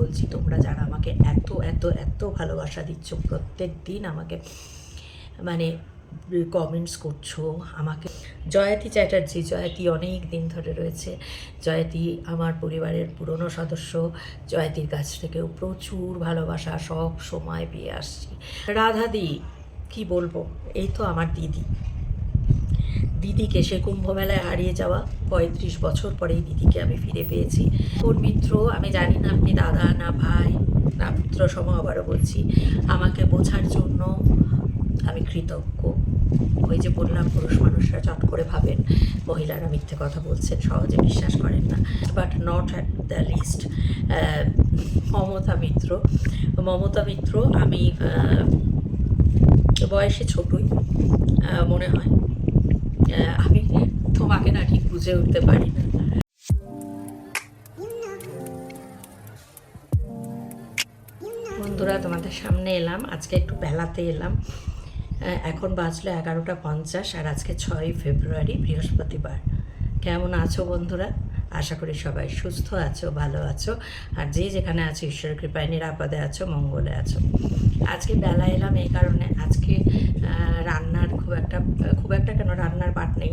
বলছি তোমরা যারা আমাকে এত এত এত ভালোবাসা দিচ্ছ, প্রত্যেক দিন আমাকে মানে কমেন্টস করছো আমাকে। জয়াতি চ্যাটার্জি, জয়াতি অনেক দিন ধরে রয়েছে। জয়াতি আমার পরিবারের পুরনো সদস্য। জয়াতির কাছ থেকেও প্রচুর ভালোবাসা সব সময় পেয়ে আসছি। রাধাদি কি বলবো, এই তো আমার দিদি। দিদিকে সে কুম্ভমেলায় হারিয়ে যাওয়া 35 বছর পরেই দিদিকে আমি ফিরে পেয়েছি। কোন মিত্র আমি জানি না আপনি দাদা না ভাই না পুত্র সম, আবারও বলছি আমাকে বোঝার জন্য আমি কৃতজ্ঞ। ওই যে বললাম, পুরুষ মানুষরা চট করে ভাবেন মহিলারা মিথ্যে কথা বলছেন, সহজে বিশ্বাস করেন না। But not at the list Mamata Mitra. Mamata Mitra আমি বয়সে ছোটই মনে হয়, আমি তোমাকে না ঠিক বুঝে উঠতে পারি না। বন্ধুরা, তোমাদের সামনে এলাম আজকে, একটু বেলাতে এলাম। এখন বাজলো 11:50 আর আজকে 6ই ফেব্রুয়ারি, বৃহস্পতিবার। কেমন আছো বন্ধুরা? আশা করি সবাই সুস্থ আছো, ভালো আছো, আর যে যেখানে আছো ঈশ্বরের কৃপায় নিরাপদে আছো, মঙ্গলে আছো। আজকে বেলা এলাম এই কারণে, আজকে রান্নার খুব একটা কেন রান্নার পাট নেই,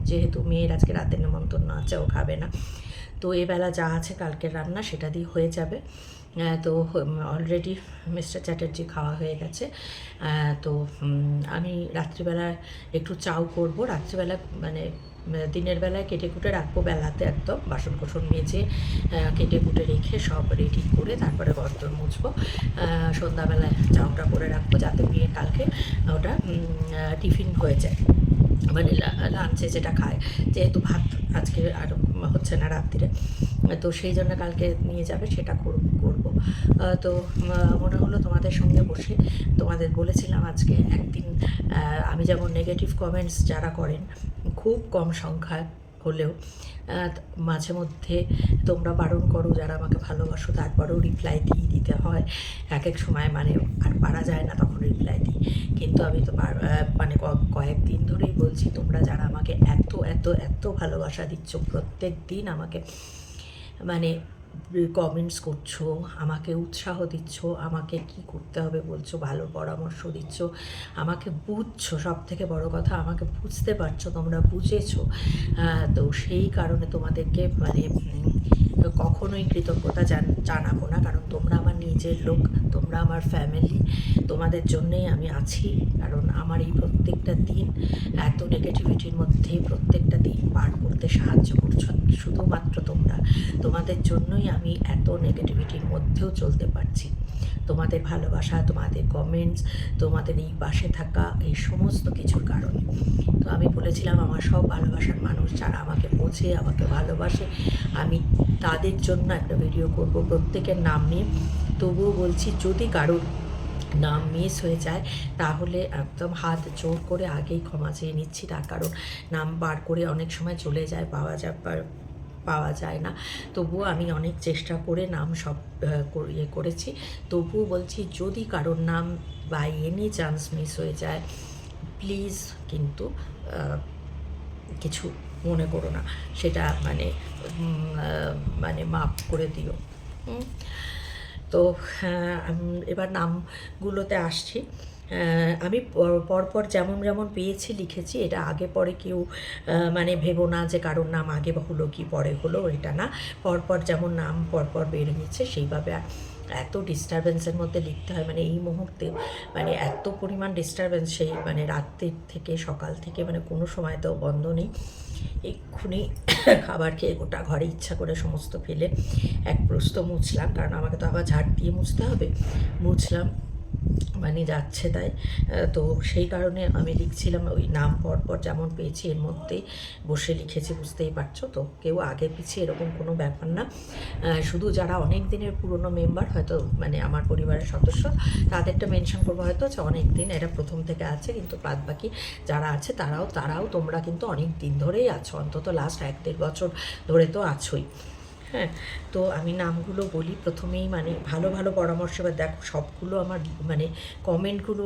যেহেতু মেয়ের আজকে রাতের নেমন্তন্ন আছে, ও খাবে না। তো এবেলা যা আছে কালকের রান্না সেটা দিয়ে হয়ে যাবে। তো অলরেডি মিস্টার চ্যাটার্জি খাওয়া হয়ে গেছে। তো আমি রাত্রিবেলায় একটু চাউ করব। রাত্রিবেলা মানে দিনের বেলায় কেটে কুটে রাখবো, বেলাতে একদম বাসন কোসন মেজে কেটে কুটে রেখে সব রেডি করে তারপরে বর্তন মুছবো। সন্ধ্যাবেলায় চাউটা করে রাখবো যাতে মেয়ে কালকে ওটা টিফিন হয়ে যায়, মানে লাঞ্চে যেটা খায়, যেহেতু ভাত আজকে আর হচ্ছে না রাত্রিরে, তো সেই জন্য কালকে নিয়ে যাবে, সেটা করব। তো মনে হলো তোমাদের সঙ্গে বসে, তোমাদের বলেছিলাম আজকে একদিন আমি যেমন নেগেটিভ কমেন্টস যারা করেন খুব কম সংখ্যা হলেও মাঝে মধ্যে তোমরা বারণ করো যারা আমাকে ভালোবাসো, তারপরেও রিপ্লাই দিতে হয় এক এক সময়, মানে আর পারা যায় না তখন রিপ্লাই দিই। কিন্তু আমি তো মানে কয়েকদিন ধরেই বলছি তোমরা যারা আমাকে এত এত এত ভালোবাসা দিচ্ছ, প্রত্যেক দিন আমাকে মানে কমেন্টস করছো, আমাকে উৎসাহ দিচ্ছ, আমাকে কি করতে হবে বলছো, ভালো পরামর্শ দিচ্ছ, আমাকে বুঝছো, সব থেকে বড় কথা আমাকে বুঝতে পারছো, তোমরা বুঝেছো। তো সেই কারণে তোমাদেরকে মানে কখনোই কৃতজ্ঞতা জানাবো না, কারণ তোমরা আমার নিজের লোক, তোমরা আমার ফ্যামিলি, তোমাদের জন্যেই আমি আছি। কারণ আমার এই প্রত্যেকটা দিন এত নেগেটিভিটির মধ্যে প্রত্যেকটা দিন পার করতে সাহায্য করছো শুধুমাত্র তোমরা। তোমাদের জন্যই আমি এত নেগেটিভিটির মধ্যেও চলতে পারছি। তোমাদের ভালোবাসা, তোমাদের কমেন্টস, তোমাদের এই পাশে থাকা, এই সমস্ত কিছুর কারণে। তো আমি বলেছিলাম আমার সব ভালোবাসার মানুষ যারা আমাকে বোঝে, আমাকে ভালোবাসে, আমি তাদের জন্য একটা ভিডিও করব প্রত্যেকের নাম নিয়ে। তবুও বলছি যদি কারোর নাম মিস হয়ে যায় তাহলে একদম হাত জোর করে আগেই ক্ষমা চেয়ে নিচ্ছি, তার কারণ নাম বার করে অনেক সময় চলে যায়, পাওয়া যায় না। তবুও আমি অনেক চেষ্টা করে নাম সব করেছি। তবুও বলছি যদি কারোর নাম বাই এনি চান্স মিস হয়ে যায়, প্লিজ কিন্তু কিছু মনে করো না, সেটা মানে মানে মাফ করে দিও। তো এবার নামগুলোতে আসছি। আমি পরপর যেমন যেমন পেয়েছি লিখেছি, এটা আগে পরে কেউ মানে ভেবো না যে কারোর নাম আগে হলো কি পরে হলো, এটা না। পরপর যেমন নাম পরপর বেরিয়েছে সেইভাবে। এত ডিস্টারবেন্সের মধ্যে লিখতে হয়, মানে এই মুহূর্তে মানে এত পরিমাণ ডিস্টারবেন্স, সেই মানে রাত্রির থেকে সকাল থেকে মানে কোনো সময় তো বন্ধ নেই। এক্ষুনি খাবার খেয়ে গোটা ঘরে ইচ্ছা করে সমস্ত ফেলে এক প্রস্ত মুছলাম, কারণ আমাকে তো আবার ঝাড় দিয়ে মুছতে হবে। মুছলাম মানে যাচ্ছে তাই। তো সেই কারণে আমি লিখছিলাম ওই নাম পরপর যেমন পেয়েছি এর মধ্যেই বসে লিখেছি, বুঝতেই পারছো তো। কেউ আগে পিছিয়ে এরকম কোনো ব্যাপার না। শুধু যারা অনেক দিনের পুরনো মেম্বার, হয়তো মানে আমার পরিবারের সদস্য, তাদেরটা মেনশন করবো হয়তো যে অনেক দিন এরা প্রথম থেকে আছে, কিন্তু বাদ বাকি যারা আছে তারাও তোমরা কিন্তু অনেক দিন ধরেই আছো, অন্তত লাস্ট 1-1.5 বছর ধরে তো আছোই। হ্যাঁ, তো আমি নামগুলো বলি প্রথমেই, মানে ভালো ভালো পরামর্শ। এবার দেখো সবগুলো আমার মানে কমেন্টগুলো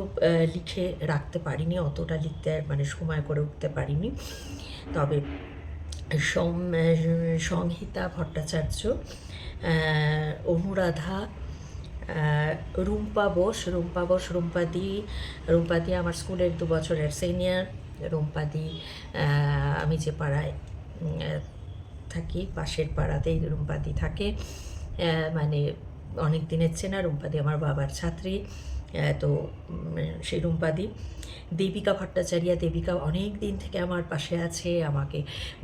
লিখে রাখতে পারিনি, অতটা লিখতে মানে সময় করে উঠতে পারিনি। তবে সংহিতা ভট্টাচার্য, অনুরাধা, রুম্পা বোস, রুম্পাদি আমার স্কুলের 2 বছরের সিনিয়র। রুম্পাদি আমি যে পাড়ায় থাকি পাশের পাড়াতেই রুম্পাদি থাকে, মানে অনেক দিনের চেনা। রুম্পাদি আমার বাবার ছাত্রী, তো সেই রুম্পাদি। দেবিকা ভট্টাচার্য, দেবিকা অনেক দিন থেকে আমার পাশে আছে, আমাকে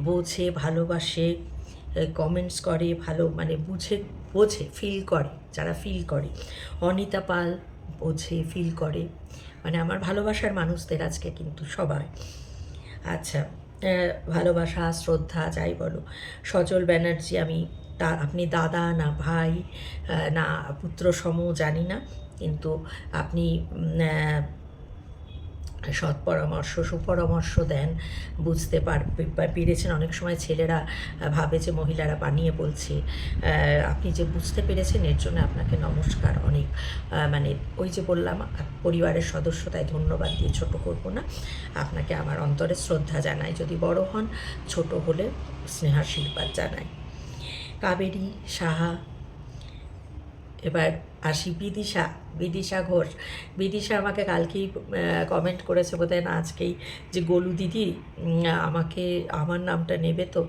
বোঝে, ভালোবাসে, কমেন্টস করে, ভালো মানে বোঝে, ফিল করে, যারা ফিল করে। অনিতা পাল বোঝে, ফিল করে, মানে আমার ভালোবাসার মানুষদের আজকে কিন্তু সবাই। আচ্ছা, ভালোবাসা, শ্রদ্ধা যাই বলো। সজল ব্যানার্জি, আপনি দাদা না ভাই না পুত্র সম জানি না, কিন্তু আপনি সৎ পরামর্শ, সুপরামর্শ দেন, বুঝতে পেরেছেন। অনেক সময় ছেলেরা ভাবে যে মহিলারা বানিয়ে বলছে, আপনি যে বুঝতে পেরেছেন এর জন্য আপনাকে নমস্কার। অনেক মানে ওই যে বললাম পরিবারের সদস্য, তাই ধন্যবাদ দিয়ে ছোট করব না। আপনাকে আমার অন্তরে শ্রদ্ধা জানাই, যদি বড় হন, ছোট হলে স্নেহাশীর্বাদ জানাই। কাবেরী সাহা, এবার আসি বিদিশা ঘোষ। বিদিশা আমাকে কালকেই কমেন্ট করেছে বোধহয় না আজকেই, যে গোলু দিদি আমাকে আমার নামটা নেবে তো।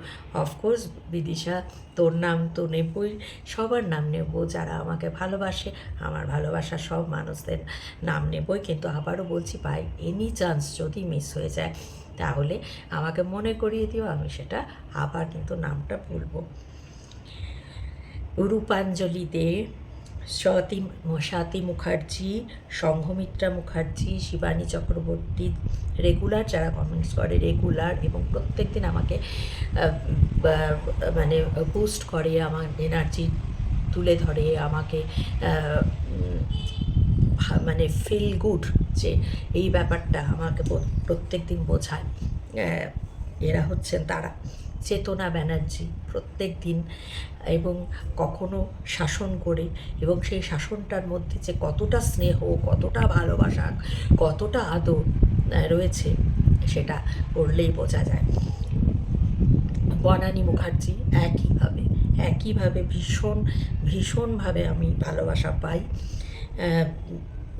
অফকোর্স বিদিশা, তোর নাম তো নেবই, সবার নাম নেব, যারা আমাকে ভালোবাসে, আমার ভালোবাসা সব মানুষদের নাম নেবই। কিন্তু আবারও বলছি, বাই এনি চান্স যদি মিস হয়ে যায় তাহলে আমাকে মনে করিয়ে দিও, আমি সেটা আবার কিন্তু নামটা বলবো। রূপাঞ্জলি দে, স্বাতি মুখার্জি, সংঘমিত্রা মুখার্জি, শিবানী চক্রবর্তী, রেগুলার যারা কমেন্টস করে, রেগুলার, এবং প্রত্যেক দিন আমাকে মানে বুস্ট করে, আমার এনার্জি তুলে ধরে, আমাকে মানে ফিল গুড, যে এই ব্যাপারটা আমাকে প্রত্যেক দিন বোঝায়। এরা হচ্ছেন তারা। চেতনা ব্যানার্জি প্রত্যেক দিন এবং কখনো শাসন করে, এবং সেই শাসনটার মধ্যে যে কতটা স্নেহ, কতটা ভালোবাসা, কতটা আদর রয়েছে সেটা পড়লেই বোঝা যায়। বনানী মুখার্জি একইভাবে ভীষণভাবে আমি ভালোবাসা পাই।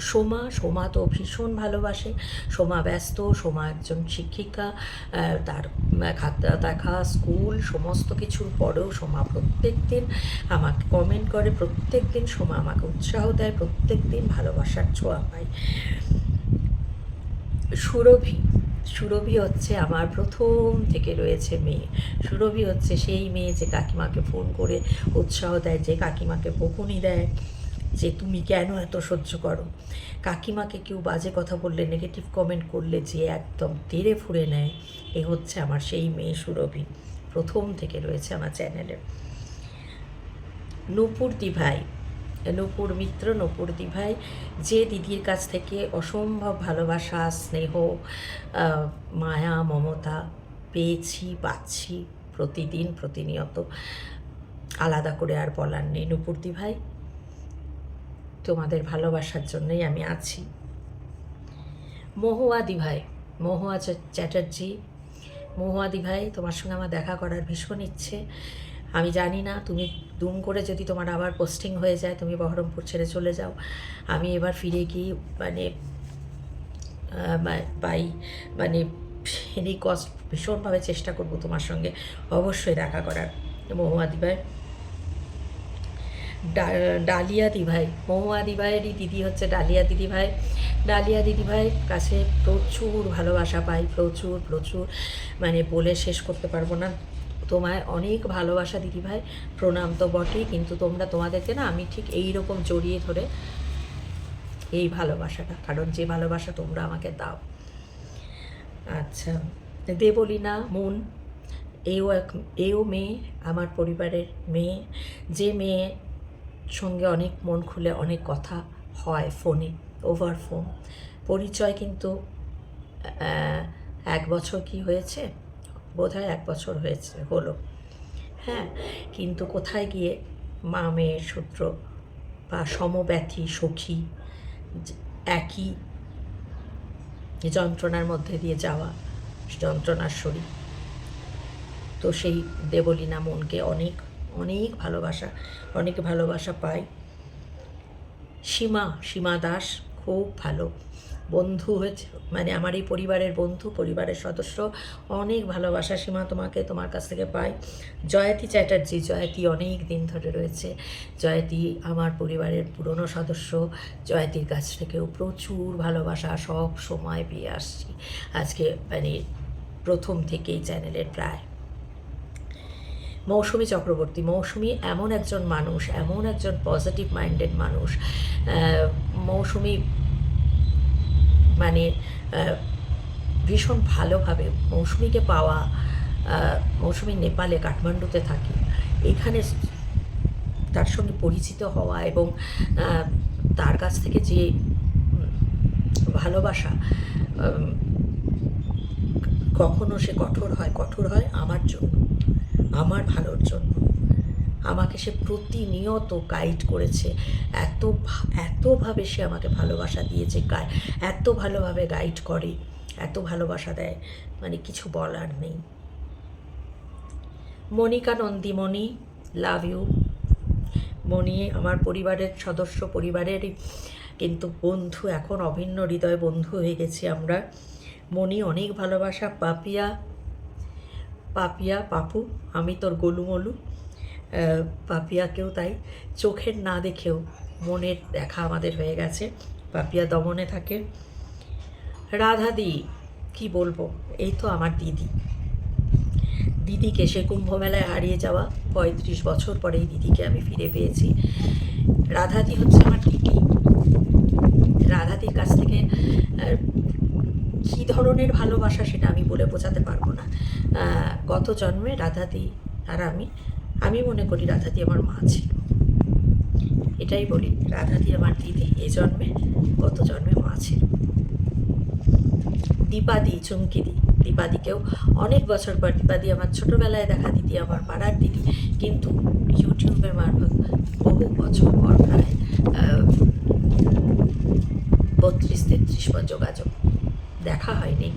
সোমা তো ভীষণ ভালোবাসে। সোমা ব্যস্ত, সোমা একজন শিক্ষিকা, তার খাতা দেখা, স্কুল, সমস্ত কিছুর পরেও সোমা প্রত্যেক দিন আমাকে কমেন্ট করে, প্রত্যেক দিন সোমা আমাকে উৎসাহ দেয়, প্রত্যেক দিন ভালোবাসার ছোঁয়া পাই। সুরভি হচ্ছে আমার প্রথম থেকে রয়েছে মেয়ে। সুরভি হচ্ছে সেই মেয়ে যে কাকিমাকে ফোন করে উৎসাহ দেয়, যে কাকিমাকে বকুনি দেয় যে তুমি কেন এত সহ্য করো। কাকিমাকে কেউ বাজে কথা বললে, নেগেটিভ কমেন্ট করলে যে একদম তেড়ে ফুঁড়ে নেয়, এ হচ্ছে আমার সেই মেয়ে সুরভি, প্রথম থেকে রয়েছে আমার চ্যানেলে। নূপুর দিভাই, যে দিদির কাছ থেকে অসম্ভব ভালোবাসা, স্নেহ, মায়া, মমতা পাচ্ছি প্রতিদিন, প্রতিনিয়ত, আলাদা করে আর বলার নেই। নূপুর দিভাই, তোমাদের ভালোবাসার জন্যই আমি আছি। মহুয়া চ্যাটার্জি, তোমার সঙ্গে আমার দেখা করার ভীষণ ইচ্ছে। আমি জানি না, তুমি দুম করে যদি তোমার আবার পোস্টিং হয়ে যায়, তুমি বহরমপুর ছেড়ে চলে যাও, আমি এবার ফিরে গিয়ে মানে এনি কষ্ট ভীষণভাবে চেষ্টা করব তোমার সঙ্গে অবশ্যই দেখা করার। মহুয়া দিভাই, ডালিয়া দিভাই, মহুয়া দিভাইয়েরই দিদি হচ্ছে ডালিয়া দিদিভাই কাছে প্রচুর ভালোবাসা পাই, প্রচুর মানে বলে শেষ করতে পারবো না। তোমায় অনেক ভালোবাসা দিদিভাই, প্রণাম তো বটেই, কিন্তু তোমাদেরকে না আমি ঠিক এই রকম জড়িয়ে ধরে এই ভালোবাসাটা, কারণ যে ভালোবাসা তোমরা আমাকে দাও। আচ্ছা, দেবলীনা মুন, এও মেয়ে, আমার পরিবারের মেয়ে, যে মেয়ে সঙ্গে অনেক মন খুলে অনেক কথা হয় ফোনে, ওভার ফোন। পরিচয় কিন্তু 1 বছর কি হয়েছে, বোধহয় 1 বছর হলো, হ্যাঁ, কিন্তু কোথায় গিয়ে মা মেয়ের সূত্র বা সমব্যথী সখী, একই যন্ত্রণার মধ্যে দিয়ে যাওয়া, যন্ত্রণার শরীর। তো সেই দেবলীনা মনকে অনেক অনেক ভালোবাসা পাই। সীমা দাস খুব ভালো বন্ধু হয়েছে, মানে আমার এই পরিবারের বন্ধু, পরিবারের সদস্য, অনেক ভালোবাসা সীমা তোমাকে, তোমার কাছ থেকে পাই। জয়তী চ্যাটার্জি, জয়তী অনেক দিন ধরে রয়েছে, জয়তী আমার পরিবারের পুরনো সদস্য, জয়তীর কাছ থেকেও প্রচুর ভালোবাসা সব সময় পেয়ে আসছি আজকে, মানে প্রথম থেকেই চ্যানেলের প্রায়। মৌসুমী চক্রবর্তী, মৌসুমী এমন একজন মানুষ, এমন একজন পজিটিভ মাইন্ডেড মানুষ। মৌসুমী মানে ভীষণ ভালোভাবে মৌসুমীকে পাওয়া, মৌসুমী নেপালে কাঠমান্ডুতে থাকে, এখানে তার সঙ্গে পরিচিত হওয়া এবং তার কাছ থেকে যে ভালোবাসা, কখনো সে কঠোর হয় আমার জন্য, আমার ভালোর জন্য। আমাকে সে প্রতিনিয়ত গাইড করেছে, এতভাবে সে আমাকে ভালোবাসা দিয়েছে, এত ভালোভাবে গাইড করে, এত ভালোবাসা দেয়, মানে কিছু বলার নেই। Monika নন্দীমণি, love you. মনি আমার পরিবারের সদস্য, পরিবারেরই কিন্তু বন্ধু, এখন অভিন্ন হৃদয় বন্ধু হয়ে গেছি আমরা। মনি অনেক ভালোবাসা। পাপু, আমি তোর গোলুমলু। পাপিয়াকেও তাই, চোখের না দেখেও মনের দেখা আমাদের হয়ে গেছে। পাপিয়া দমনে থাকে। রাধাদি, কি বলবো, এই তো আমার দিদিকে সে কুম্ভমেলায় হারিয়ে যাওয়া 35 বছর পরে এই দিদিকে আমি ফিরে পেয়েছি। রাধাদি হচ্ছে আমার দিদি। রাধাদির কাছ থেকে কী ধরনের ভালোবাসা সেটা আমি বলে বোঝাতে পারবো না। গত জন্মে রাধাদি আর আমি মনে করি রাধাদি আমার মা ছিল, এটাই বলি। রাধাদি আমার দিদি, এ জন্মে গত জন্মে মা ছিল। দীপাদি, দীপাদিকেও অনেক বছর পর, দীপাদি আমার ছোটোবেলায় দেখা দিদি, আমার পাড়ার দিদি, কিন্তু ইউটিউবের মারফত বহু বছর পর, প্রায় 32-33 পর যোগাযোগ, দেখা হয়নি,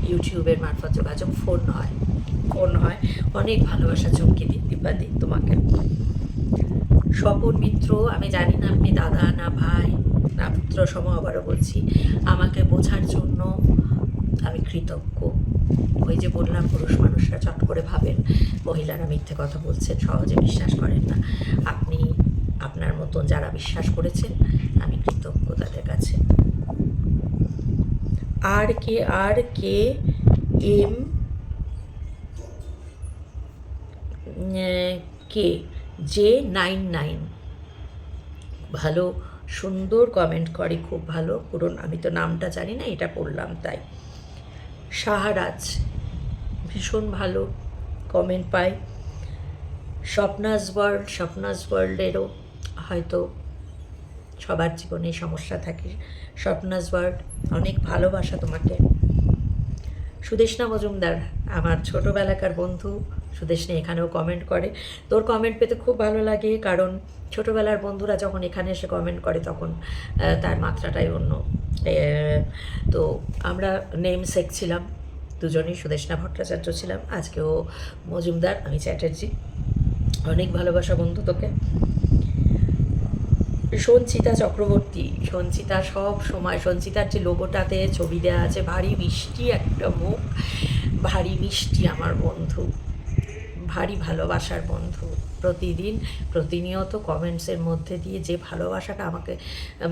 ইউটিউবের মারফত যোগাযোগ, ফোন হয়। অনেক ভালোবাসা চমকিদি, দীপাদি তোমাকে। স্বপন মিত্র, আমি জানি না আপনি দাদা না ভাই না পুত্র সম, আবারও বলছি, আমাকে বোঝার জন্য আমি কৃতজ্ঞ। ওই যে বললাম, পুরুষ মানুষরা চট করে ভাবেন মহিলারা মিথ্যে কথা বলছেন, সহজে বিশ্বাস করেন না। আপনি আপনার মতন যারা বিশ্বাস করেছেন, আমি কৃতজ্ঞ তাদের কাছে। আর কে এম কে জে 99 ভালো সুন্দর কমেন্ট করে, খুব ভালো। পুরো আমি তো নামটা জানি না, এটা পড়লাম তাই। শাহরাজ, ভীষণ ভালো কমেন্ট পাই। স্বপ্নাস ওয়ার্ল্ডেরও হয়তো সবার জীবনে সমস্যা থাকে। স্বপ্নাস ওয়ার্ল্ড, অনেক ভালোবাসা তোমাকে। সুদেষ্ণা মজুমদার, আমার ছোটোবেলাকার বন্ধু সুদেষ্ণা এখানেও কমেন্ট করে। তোর কমেন্ট পেতে খুব ভালো লাগে, কারণ ছোটোবেলার বন্ধুরা যখন এখানে এসে কমেন্ট করে তখন তার মাত্রাটাই অন্য। তো আমরা নেম সেক ছিলাম দুজনেই, সুদেষ্ণা ভট্টাচার্য ছিলাম, আজকেও মজুমদার, আমি চ্যাটার্জি। অনেক ভালোবাসা বন্ধু তোকে। সঞ্চিতা চক্রবর্তী, সঞ্চিতা সব সময়, সঞ্চিতার যে লোগোটাতে ছবি দেওয়া আছে, ভারী মিষ্টি একটা মুখ, ভারী মিষ্টি আমার বন্ধু, ভারী ভালোবাসার বন্ধু। প্রতিনিয়ত কমেন্টসের মধ্যে দিয়ে যে ভালোবাসাটা আমাকে,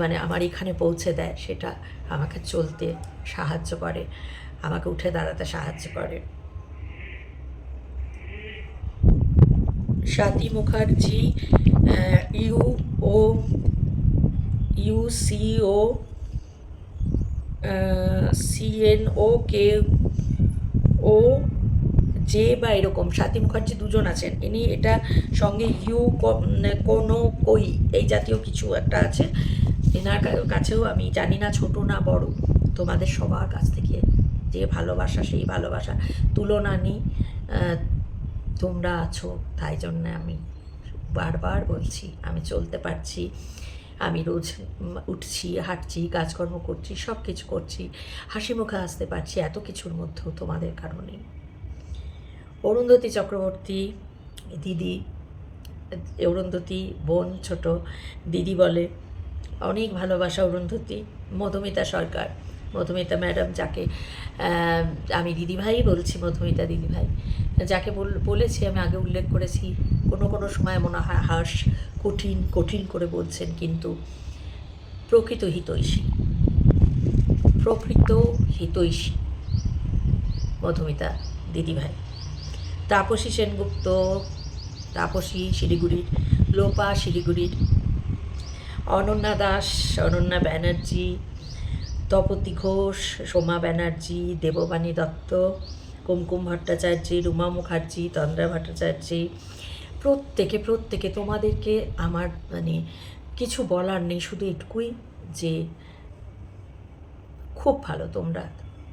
মানে আমার এখানে পৌঁছে দেয়, সেটা আমাকে চলতে সাহায্য করে, আমাকে উঠে দাঁড়াতে সাহায্য করে। Swati Mukherjee, UCO CNO KO যে বা এরকম, স্বাতী মুখার্জি দুজন আছেন, ইনি এটা সঙ্গে কোনো কই এই জাতীয় কিছু একটা আছে। এনার কাছেও আমি জানি না ছোট না বড়, তোমাদের সবার কাছ থেকে যে ভালোবাসা, সেই ভালোবাসা তুলনা নেই। তোমরা আছো, তাই জন্য আমি বারবার বলছি, আমি চলতে পারছি, আমি রোজ উঠছি, হাঁটছি, কাজকর্ম করছি, সব কিছু করছি, হাসি মুখে আসতে পারছি, এত কিছুর মধ্যেও তোমাদের কারণে। অরুন্ধতী চক্রবর্তী, দিদি অরুন্ধতী বোন, ছোট দিদি বলে, অনেক ভালোবাসা অরুন্ধতী। মধুমিতা সরকার, মধুমিতা ম্যাডাম, যাকে আমি দিদিভাই বলছি, মধুমিতা দিদিভাই, যাকে বলেছি আমি আগে উল্লেখ করেছি, কোনো কোনো সময় মনে হয় হার্শ, কঠিন কঠিন করে বলছেন, কিন্তু প্রকৃত হিতৈষী, প্রকৃত হিতৈষী মধুমিতা দিদিভাই। তাপসী সেনগুপ্ত, তাপসী শিলিগুড়ির, লোপা শিলিগুড়ির, অনন্যা দাস, অনন্যা ব্যানার্জি, তপতি ঘোষ, সোমা ব্যানার্জি, দেববাণী দত্ত, কুমকুম ভট্টাচার্য, রুমা মুখার্জি, তন্দ্রা ভট্টাচার্য, প্রত্যেকে তোমাদেরকে আমার মানে কিছু বলার নেই, শুধু এটুকুই যে খুব ভালো, তোমরা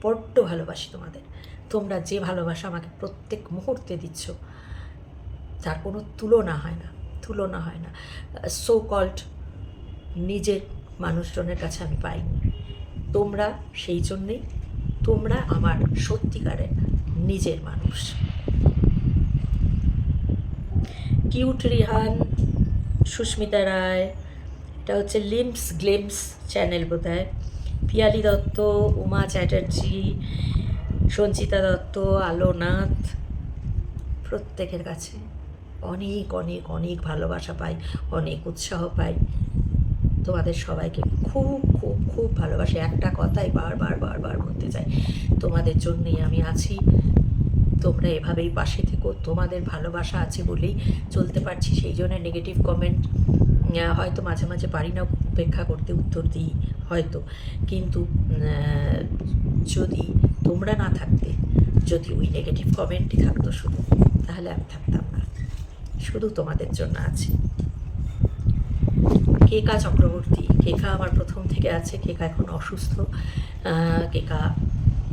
বড্ড ভালোবাসি তোমাদের। তোমরা যে ভালোবাসা আমাকে প্রত্যেক মুহূর্তে দিচ্ছ তার কোনো তুলনা হয় না, তুলনা হয় না। সো কল্ড নিজের মানুষজনের কাছে আমি পাইনি, তোমরা সেই জন্যেই, তোমরা আমার সত্যিকারের নিজের মানুষ। কিউট রিহান, সুস্মিতা রায়, এটা হচ্ছে লিম্পস গ্লিম্পস চ্যানেল বোধহয়, পিয়ালি দত্ত, উমা চ্যাটার্জি, সঞ্চিতা দত্ত, আলোনাথ, প্রত্যেকের কাছে অনেক অনেক অনেক ভালোবাসা পাই, অনেক উৎসাহ পাই। তোমাদের সবাইকে খুব খুব খুব ভালোবাসি, একটা কথাই বারবার বারবার বলতে চাই, তোমাদের জন্যই আমি আছি। তোমরা এভাবেই পাশে থেকো, তোমাদের ভালোবাসা আছে বলেই চলতে পারছি। সেই জন্য নেগেটিভ কমেন্ট হয়তো মাঝে মাঝে পারি না উপেক্ষা করতে, উত্তর দিই হয়তো, কিন্তু যদি তোমরা না থাকতে, যদি ওই নেগেটিভ কমেন্টই থাকতো শুধু, তাহলে আমি থাকতাম না। শুধু তোমাদের জন্য আছি। কেকা চক্রবর্তী, কেকা আমার প্রথম থেকে আছে, কেকা এখন অসুস্থ, কেকা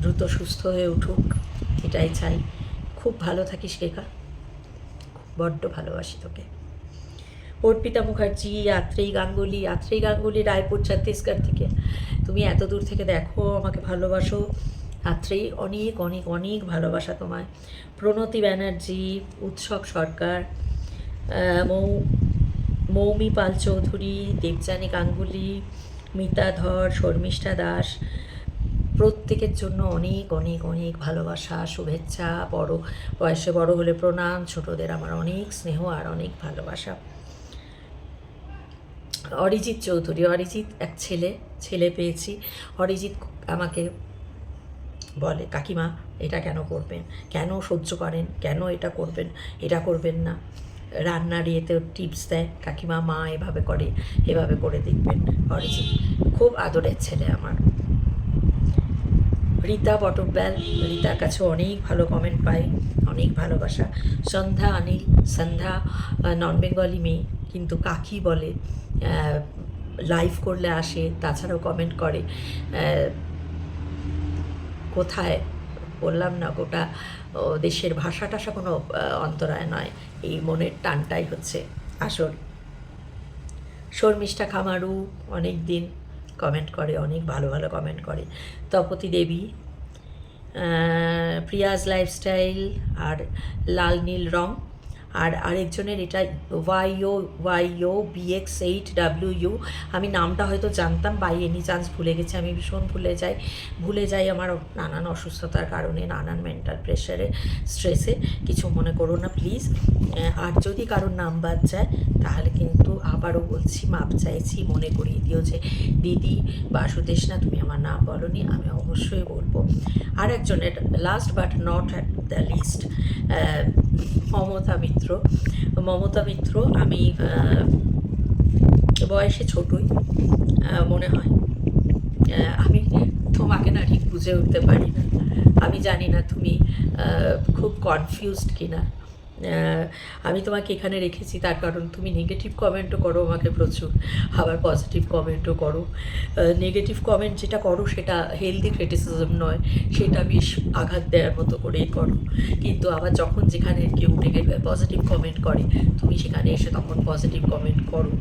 দ্রুত সুস্থ হয়ে উঠুক, এটাই চাই। খুব ভালো থাকিস কেকা, বড্ড ভালোবাসি তোকে। অর্পিতা মুখার্জি, আত্রেয়ী গাঙ্গুলি, আত্রেয়ী গাঙ্গুলি রায়পুর ছত্তিশগড় থেকে, তুমি এত দূর থেকে দেখো, আমাকে ভালোবাসো, আত্রেয়ী, অনেক অনেক অনেক ভালোবাসা তোমায়। প্রণতি ব্যানার্জি, উৎসব সরকার, মৌমি পাল চৌধুরী, দেবযানী গাঙ্গুলি, মিতা ধর, শর্মিষ্ঠা দাস, প্রত্যেকের জন্য অনেক অনেক অনেক ভালোবাসা, শুভেচ্ছা। বড় বয়সে বড় হলে প্রণাম, ছোটদের আমার অনেক স্নেহ আর অনেক ভালোবাসা। অরিজিৎ চৌধুরী, অরিজিৎ এক ছেলে পেয়েছি। অরিজিৎ আমাকে বলে, কাকিমা এটা কেন করবেন, কেন সহ্য করেন, কেন এটা করবেন, এটা করবেন না। রান্নার ইয়েতেও টিপস দেয়, কাকিমা মা এভাবে করে, এভাবে করে দেখবেন। অরিজিৎ খুব আদরের ছেলে আমার। রীতা বটব্যাল, রীতার কাছে অনেক ভালো কমেন্ট পাই, অনেক ভালোবাসা। সন্ধ্যা অনিল, সন্ধ্যা নন বেঙ্গলি মেয়ে, কিন্তু কাকি বলে, লাইভ করলে আসে, তাছাড়াও কমেন্ট করে। কোথায় বললাম না, গোটা দেশের ভাষা টাষা কোনো অন্তরায় নয়, এই মনের টানটাই হচ্ছে আসল। শর্মিষ্ঠা খামারু অনেক দিন কমেন্ট করে, অনেক ভালো ভালো কমেন্ট করে। তপতি দেবী, প্রিয়াজ লাইফস্টাইল, আর লাল নীল রং, আর আরেকজনের এটা ওয়াইও BX8WU, আমি নামটা হয়তো জানতাম, বাই এনি চান্স ভুলে গেছি, আমি ভীষণ ভুলে যাই আমার নানান অসুস্থতার কারণে, নানান মেন্টাল প্রেশারে, স্ট্রেসে, কিছু মনে করো না প্লিজ। আর যদি কারোর নাম বাদ যায় তাহলে কিন্তু আবারও বলছি, মাপ চাইছি, মনে করিয়ে দিও যে দিদি বাসুদেশ না, তুমি আমার নাম বলনি, আমি অবশ্যই বলবো। আর একজনের, last but not at the list, Mamata Mitra, আমি বয়সে ছোটই মনে হয়, আমি তোমাকে না ঠিক বুঝে উঠতে পারি না, আমি জানি না তুমি খুব কনফিউজড কিনা। আমি তোমাকে এখানে রেখেছি তার কারণ তুমি নেগেটিভ কমেন্টও করো আমাকে প্রচুর, আবার পজিটিভ কমেন্টও করো। নেগেটিভ কমেন্ট যেটা করো সেটা হেলদি ক্রিটিসিজম নয়, সেটা বেশ আঘাত দেওয়ার মতো করেই করো, কিন্তু আবার যখন যেখানে কেউ পজিটিভ কমেন্ট করে তুমি সেখানে এসে তখন পজিটিভ কমেন্ট করো।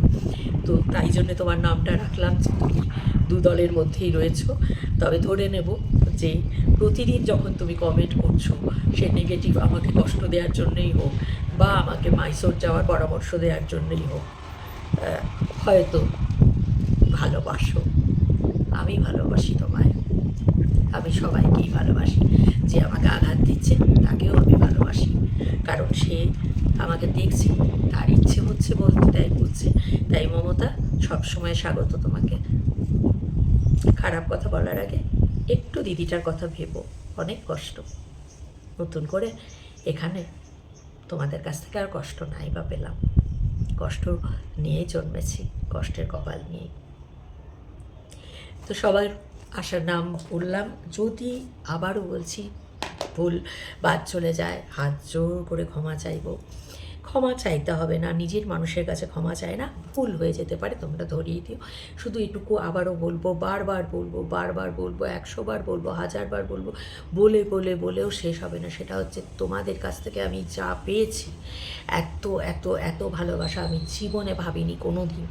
তো তাই জন্য তোমার নামটা রাখলাম যে তুমি দু দলের মধ্যেই রয়েছো। তবে ধরে নেব যে প্রতিদিন যখন তুমি কমেন্ট করছো, সে নেগেটিভ আমাকে কষ্ট দেওয়ার জন্যই হোক বা আমাকে মাইসোর যাওয়ার পরামর্শ দেওয়ার জন্যই হোক, হয়তো ভালোবাসো। আমি ভালোবাসি তোমায়, আমি সবাইকেই ভালোবাসি। যে আমাকে আঘাত দিচ্ছে তাকেও আমি ভালোবাসি, কারণ সে আমাকে দেখছে, তার ইচ্ছে হচ্ছে বলতে, তাই বলছে। তাই মমতা, সবসময় স্বাগত তোমাকে। খারাপ কথা বলার আগে একটু দিদিটার কথা ভেবো, অনেক কষ্ট। নতুন করে এখানে তোমাদের কাছ থেকে আর কষ্ট নাই বা পেলাম, কষ্ট নিয়েই জন্মেছি, কষ্টের কপাল নিয়েই। তো সবার আশার নাম বললাম, যদি আবারও বলছি ভুল বাদ চলে যায়, হাত জোর করে ক্ষমা চাইব। ক্ষমা চাইতে হবে না, নিজের মানুষের কাছে ক্ষমা চায় না, ভুল হয়ে যেতে পারে, তোমরা ধরিয়ে দিও। শুধু এটুকু আবারও বলবো, বারবার বলবো, 100 বার বলবো, 1000 বার বলবো, বলে বলে বলেও শেষ হবে না। সেটা হচ্ছে তোমাদের কাছ থেকে আমি যা পেয়েছি, এত এত এত ভালোবাসা আমি জীবনে ভাবিনি কোনো দিন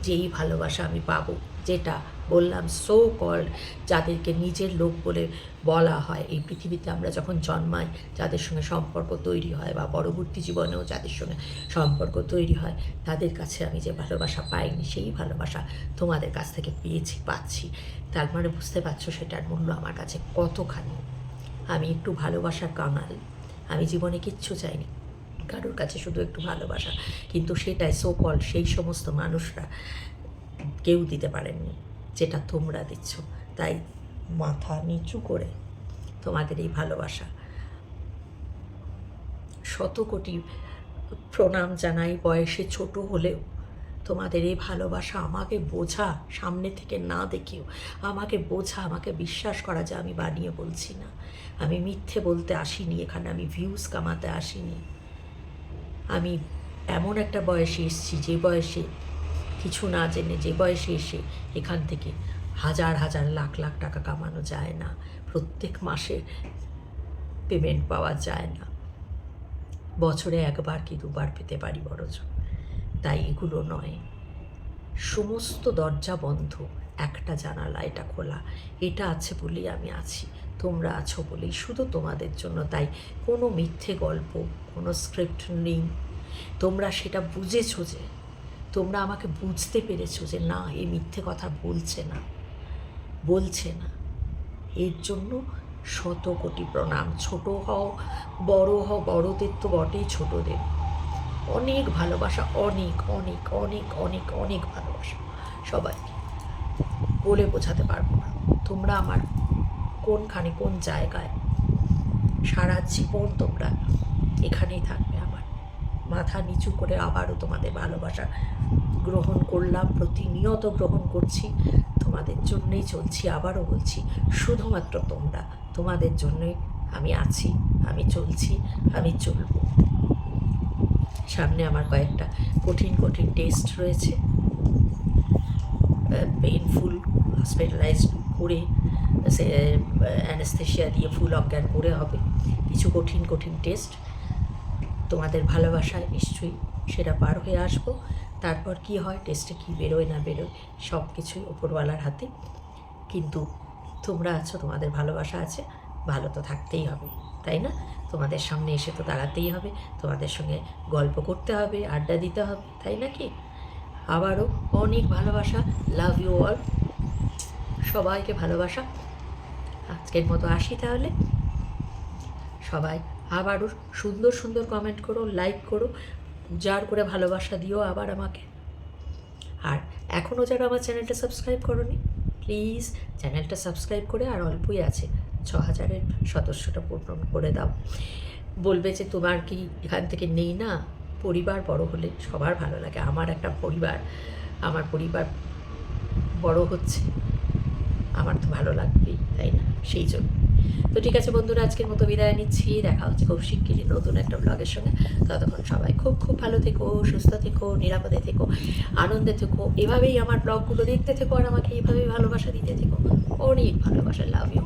যে এই ভালোবাসা আমি পাবো। যেটা বললাম, সো কল্ড যাদেরকে নিজের লোক বলে বলা হয়, এই পৃথিবীতে আমরা যখন জন্মাই, যাদের সঙ্গে সম্পর্ক তৈরি হয় বা পরবর্তী জীবনেও যাদের সঙ্গে সম্পর্ক তৈরি হয়, তাদের কাছে আমি যে ভালোবাসা পাইনি, সেই ভালোবাসা তোমাদের কাছ থেকে পেয়েছি, পাচ্ছি। তার মানে বুঝতে পারছো সেটার মূল্য আমার কাছে কতখানি। আমি একটু ভালোবাসার কাঙাল, আমি জীবনে কিচ্ছু চাইনি, কারোর কাছে শুধু একটু ভালোবাসা। কিন্তু সেটাই সো কল্ড সেই সমস্ত মানুষরা কেউ দিতে পারেননি যেটা তোমরা দিচ্ছ। তাই মাথা নিচু করে তোমাদের এই ভালোবাসা শত কোটি প্রণাম জানাই। বয়সে ছোট হলেও তোমাদের এই ভালোবাসা আমাকে বোঝা, সামনে থেকে না দেখেও আমাকে বোঝা, আমাকে বিশ্বাস করা যে আমি বানিয়ে বলছি না, আমি মিথ্যে বলতে আসিনি এখানে, আমি ভিউজ কামাতে আসিনি। আমি এমন একটা বয়সে এসেছি, যে বয়সে কিছু না জেনে, যে বয়সে এসে এখান থেকে হাজার হাজার লাখ লাখ টাকা কামানো যায় না, প্রত্যেক মাসে পেমেন্ট পাওয়া যায় না, বছরে একবার কি দুবার পেতে পারি বড়জ। তাই এগুলো নয়, সমস্ত দরজা বন্ধ, একটা জানালা এটা খোলা, এটা আছে বলেই আমি আছি, তোমরা আছো বলেই, শুধু তোমাদের জন্য। তাই কোনো মিথ্যে গল্প, কোনো স্ক্রিপ্ট নেই। তোমরা সেটা বুঝেছো, যে তোমরা আমাকে বুঝতে পেরেছো যে না, এই মিথ্যে কথা বলছে না, বলছে না। এর জন্য শত কোটি প্রণাম। ছোট হও বড় হও, বড়দের তো বটেই, ছোটদের অনেক ভালোবাসা, অনেক অনেক অনেক অনেক অনেক ভালোবাসা সবাইকে, বলে বোঝাতে পারবো না। তোমরা আমার কোনখানে, কোন জায়গায়, সারা জীবন তোমরা এখানেই থাকবে আমার। মাথা নিচু করে আবারও তোমাদের ভালোবাসা গ্রহণ করলাম, প্রতিনিয়ত গ্রহণ করছি, তোমাদের জন্যই চলছি। আবারও বলছি, শুধুমাত্র তোমরা, তোমাদের জন্যই আমি আছি, আমি চলছি, আমি চলব। সামনে আমার কয়েকটা কঠিন কঠিন টেস্ট রয়েছে, পেইনফুল, হসপিটালাইজড করে, সে অ্যানেস্থেশিয়া দিয়ে ফুল অজ্ঞান করে হবে। কিছু কঠিন কঠিন টেস্ট, তোমাদের ভালোবাসায় নিশ্চয়ই সেটা পার হয়ে আসবো। তারপর কি হয়, টেস্টে কী বেরোয় না বেরোয়, সব কিছুই ওপরওয়ালার হাতে। কিন্তু তোমরা আছো, তোমাদের ভালোবাসা আছে, ভালো তো থাকতেই হবে, তাই না? তোমাদের সামনে এসে তো দাঁড়াতেই হবে, তোমাদের সঙ্গে গল্প করতে হবে, আড্ডা দিতে হবে, তাই না কি? আবারও অনেক ভালোবাসা, লাভ ইউ অল, সবাইকে ভালোবাসা। আজকের মতো আসি তাহলে। সবাই আবারও সুন্দর সুন্দর কমেন্ট করো, লাইক করো, উজাড় করে ভালোবাসা দিও আবার আমাকে। আর এখনও যারা আমার চ্যানেলটা সাবস্ক্রাইব করোনি, প্লিজ চ্যানেলটা সাবস্ক্রাইব করে, আর অল্পই আছে, 6000-এর সদস্যটা পূরণ করে দাও। বলবে যে তোমার কি এখান থেকে নেই না, পরিবার বড় হলে সবার ভালো লাগে। আমার একটা পরিবার, আমার পরিবার বড় হচ্ছে, আমার তো ভালো লাগবেই, তাই না? সেই জন্য তো ঠিক আছে বন্ধুরা, আজকের মতো বিদায় নিচ্ছি। দেখা হচ্ছে খুব শিগগিরই নতুন একটা ব্লগের সঙ্গে। ততক্ষণ সবাই খুব খুব ভালো থেকো, সুস্থ থেকো, নিরাপদে থেকো, আনন্দে থেকো। এভাবেই আমার ব্লগগুলো দেখতে থেকো, আর আমাকে এইভাবেই ভালোবাসা দিতে থেকো। অনেক ভালোবাসা, লাভ ইউ।